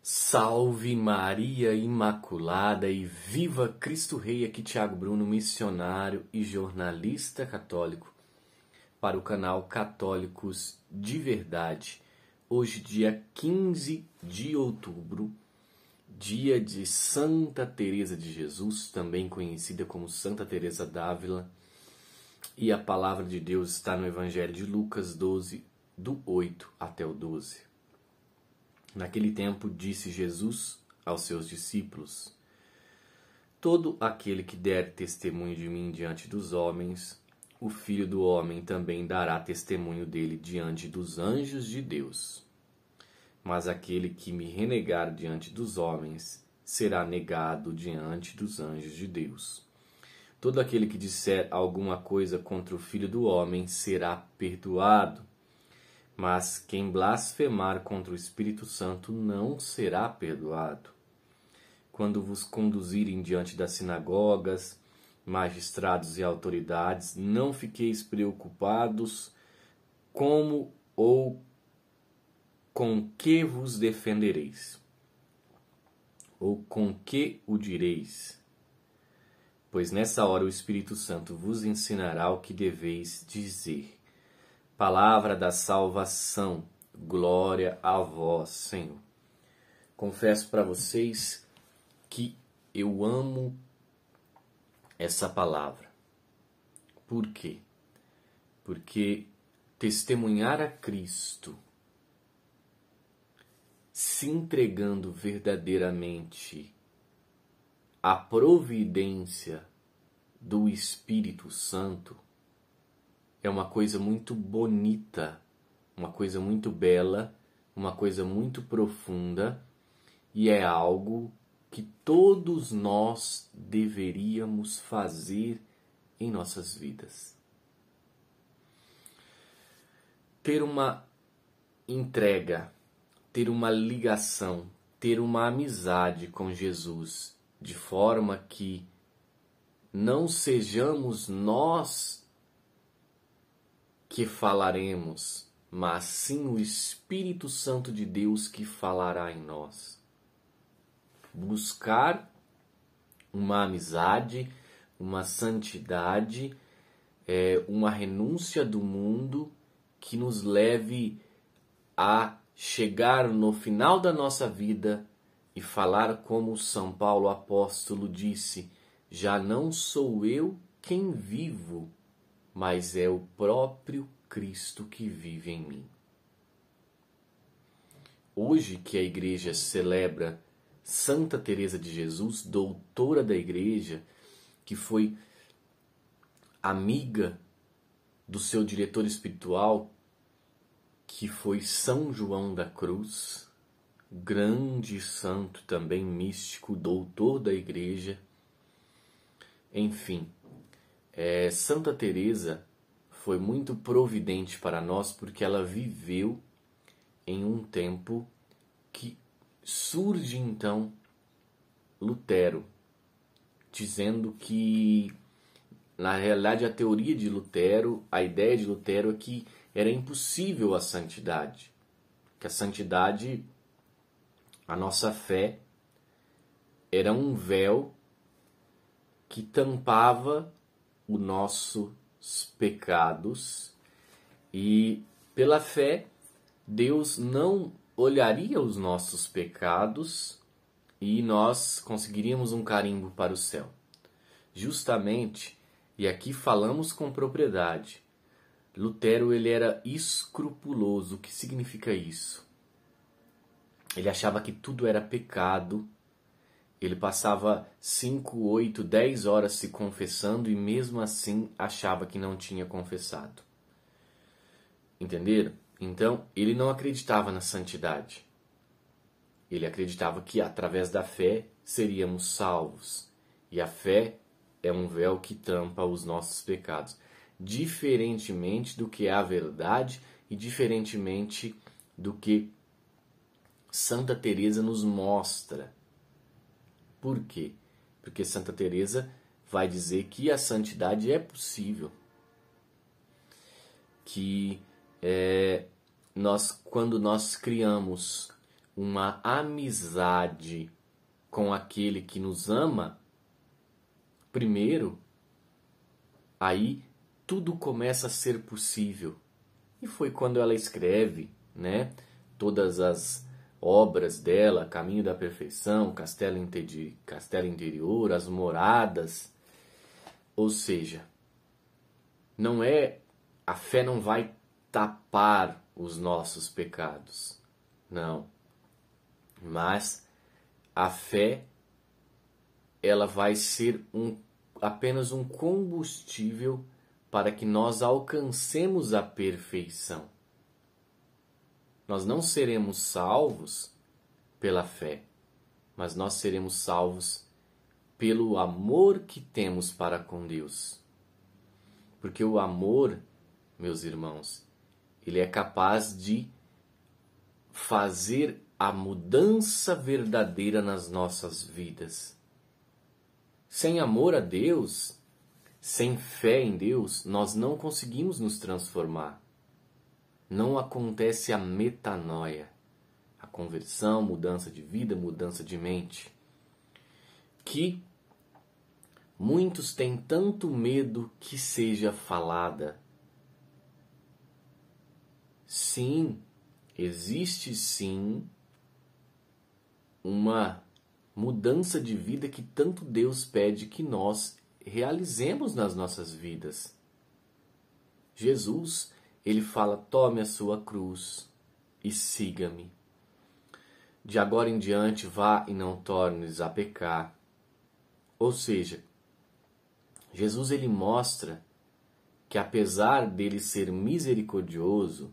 Salve Maria Imaculada e viva Cristo Rei! Aqui Thiago Bruno, missionário e jornalista católico para o canal Católicos de Verdade. Hoje, dia 15 de outubro, dia de Santa Teresa de Jesus, também conhecida como Santa Teresa d'Ávila, e a palavra de Deus está no Evangelho de Lucas 12, do 8 até o 12. Naquele tempo disse Jesus aos seus discípulos: todo aquele que der testemunho de mim diante dos homens, o Filho do Homem também dará testemunho dele diante dos anjos de Deus. Mas aquele que me renegar diante dos homens será negado diante dos anjos de Deus. Todo aquele que disser alguma coisa contra o Filho do Homem será perdoado. Mas quem blasfemar contra o Espírito Santo não será perdoado. Quando vos conduzirem diante das sinagogas, magistrados e autoridades, não fiqueis preocupados como ou com que vos defendereis, ou com que o direis, pois nessa hora o Espírito Santo vos ensinará o que deveis dizer. Palavra da salvação, glória a vós, Senhor. Confesso para vocês que eu amo essa palavra. Por quê? Porque testemunhar a Cristo, se entregando verdadeiramente à providência do Espírito Santo, é uma coisa muito bonita, uma coisa muito bela, uma coisa muito profunda, e é algo que todos nós deveríamos fazer em nossas vidas. Ter uma entrega, ter uma ligação, ter uma amizade com Jesus, de forma que não sejamos nós que falaremos, mas sim o Espírito Santo de Deus que falará em nós. Buscar uma amizade, uma santidade, uma renúncia do mundo que nos leve a chegar no final da nossa vida e falar como São Paulo apóstolo disse: já não sou eu quem vivo, mas é o próprio Cristo que vive em mim. Hoje que a Igreja celebra Santa Teresa de Jesus, doutora da Igreja, que foi amiga do seu diretor espiritual, que foi São João da Cruz, grande santo também místico, doutor da Igreja. Enfim, Santa Teresa foi muito providente para nós porque ela viveu em um tempo que surge então Lutero, dizendo que na realidade a teoria de Lutero, a ideia de Lutero é que era impossível a santidade, que a santidade, a nossa fé, era um véu que tampava os nossos pecados, e pela fé Deus não olharia os nossos pecados e nós conseguiríamos um carimbo para o céu. Justamente, e aqui falamos com propriedade, Lutero ele era escrupuloso. O que significa isso? Ele achava que tudo era pecado. Ele passava 5, 8, 10 horas se confessando e mesmo assim achava que não tinha confessado. Entenderam? Então, ele não acreditava na santidade. Ele acreditava que através da fé seríamos salvos. E a fé é um véu que tampa os nossos pecados. Diferentemente do que é a verdade e diferentemente do que Santa Teresa nos mostra. Por quê? Porque Santa Teresa vai dizer que a santidade é possível. Que quando nós criamos uma amizade com aquele que nos ama, primeiro, aí tudo começa a ser possível. E foi quando ela escreve, né, todas as obras dela, Caminho da Perfeição, Castelo Interior, As Moradas. Ou seja, a fé não vai tapar os nossos pecados, não. Mas a fé, ela vai ser apenas um combustível para que nós alcancemos a perfeição. Nós não seremos salvos pela fé, mas nós seremos salvos pelo amor que temos para com Deus. Porque o amor, meus irmãos, ele é capaz de fazer a mudança verdadeira nas nossas vidas. Sem amor a Deus, sem fé em Deus, nós não conseguimos nos transformar. Não acontece a metanoia, a conversão, mudança de vida, mudança de mente, que muitos têm tanto medo que seja falada. Sim, existe sim uma mudança de vida que tanto Deus pede que nós realizemos nas nossas vidas. Jesus, ele fala: tome a sua cruz e siga-me. De agora em diante, vá e não tornes a pecar. Ou seja, Jesus, ele mostra que apesar dele ser misericordioso,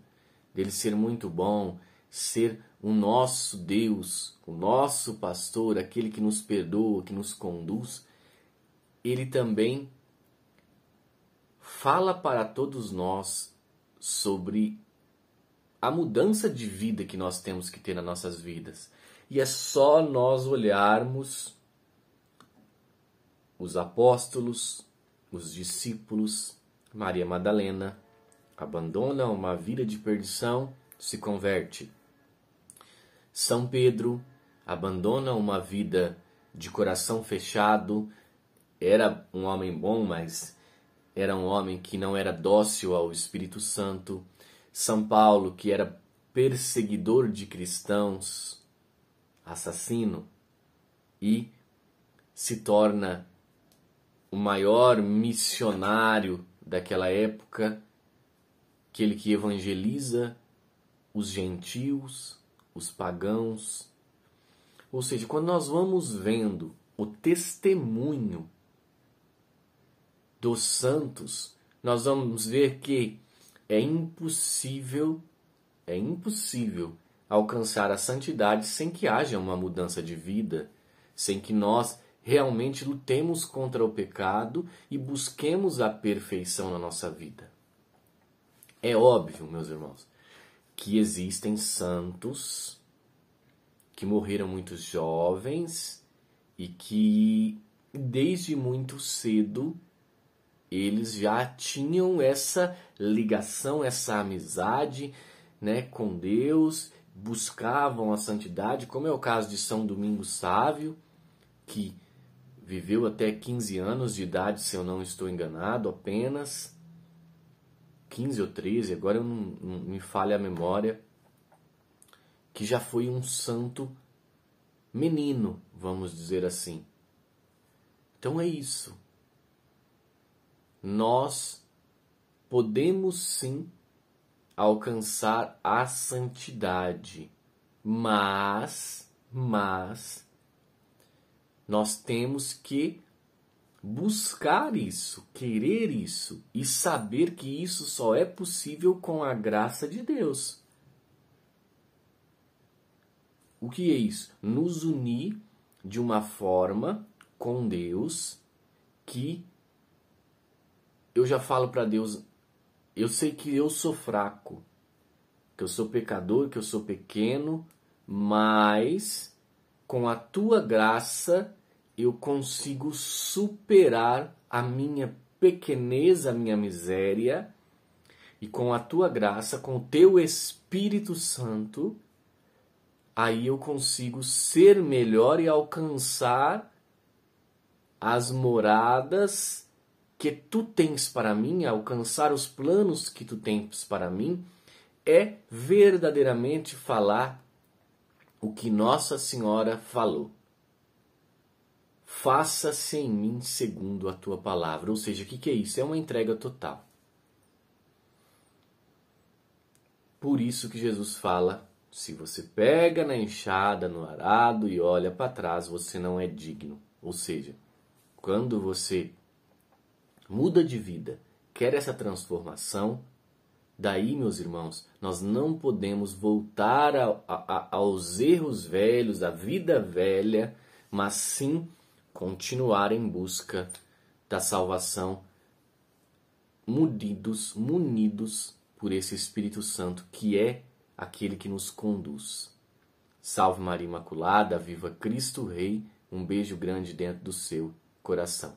dele ser muito bom, ser o nosso Deus, o nosso pastor, aquele que nos perdoa, que nos conduz, ele também fala para todos nós sobre a mudança de vida que nós temos que ter nas nossas vidas. E é só nós olharmos os apóstolos, os discípulos. Maria Madalena abandona uma vida de perdição, se converte. São Pedro abandona uma vida de coração fechado. Era um homem bom, mas era um homem que não era dócil ao Espírito Santo. São Paulo, que era perseguidor de cristãos, assassino, e se torna o maior missionário daquela época, aquele que evangeliza os gentios, os pagãos. Ou seja, quando nós vamos vendo o testemunho dos santos, nós vamos ver que é impossível alcançar a santidade sem que haja uma mudança de vida, sem que nós realmente lutemos contra o pecado e busquemos a perfeição na nossa vida. É óbvio, meus irmãos, que existem santos que morreram muito jovens e que desde muito cedo eles já tinham essa ligação, essa amizade, né, com Deus, buscavam a santidade, como é o caso de São Domingos Sávio, que viveu até 15 anos de idade, se eu não estou enganado, apenas 15 ou 13, agora não me falha a memória, que já foi um santo menino, vamos dizer assim. Então é isso. Nós podemos sim alcançar a santidade, mas nós temos que buscar isso, querer isso e saber que isso só é possível com a graça de Deus. O que é isso? Nos unir de uma forma com Deus que eu já falo para Deus, eu sei que eu sou fraco, que eu sou pecador, que eu sou pequeno, mas com a tua graça eu consigo superar a minha pequenez, a minha miséria, e com a tua graça, com o teu Espírito Santo, aí eu consigo ser melhor e alcançar as moradas que tu tens para mim, alcançar os planos que tu tens para mim, é verdadeiramente falar o que Nossa Senhora falou. Faça-se em mim segundo a tua palavra. Ou seja, o que é isso? É uma entrega total. Por isso que Jesus fala, se você pega na enxada, no arado e olha para trás, você não é digno. Ou seja, quando você muda de vida, quer essa transformação, daí, meus irmãos, nós não podemos voltar aos erros velhos, à vida velha, mas sim continuar em busca da salvação, munidos por esse Espírito Santo, que é aquele que nos conduz. Salve Maria Imaculada, viva Cristo Rei, um beijo grande dentro do seu coração.